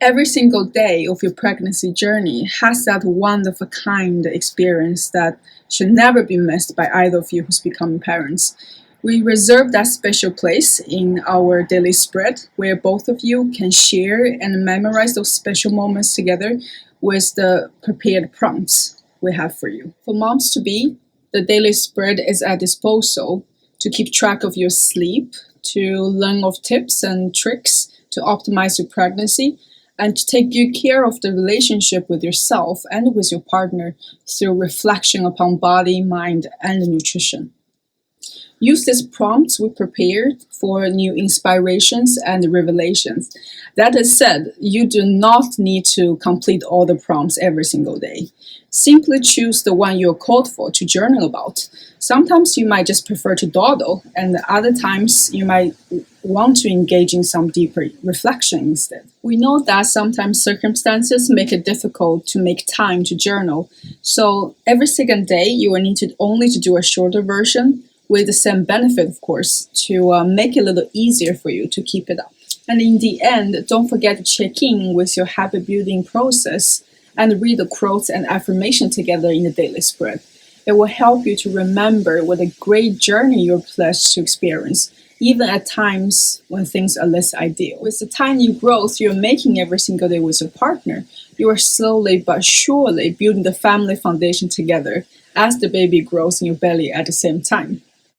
Every single day of your pregnancy journey has that one-of-a-kind experience that should never be missed by either of you who's becoming parents. We reserve that special place in our daily spread where both of you can share and memorize those special moments together with the prepared prompts we have for you. For moms-to-be, the daily spread is at disposal to keep track of your sleep, to learn of tips and tricks to optimize your pregnancy, and to take good care of the relationship with yourself and with your partner through reflection upon body, mind, and nutrition. Use these prompts we prepared for new inspirations and revelations. That is said, you do not need to complete all the prompts every single day. Simply choose the one you're called for to journal about. Sometimes you might just prefer to dawdle, and other times you might want to engage in some deeper reflection instead. We know that sometimes circumstances make it difficult to make time to journal, so every second day you will need to only to do a shorter version with the same benefit, of course, to make it a little easier for you to keep it up. And in the end, don't forget to check in with your habit building process and read the quotes and affirmation together in the daily spread. It will help you to remember what a great journey you're blessed to experience, even at times when things are less ideal. With the tiny growth you're making every single day with your partner, you are slowly but surely building the family foundation together as the baby grows in your belly at the same time.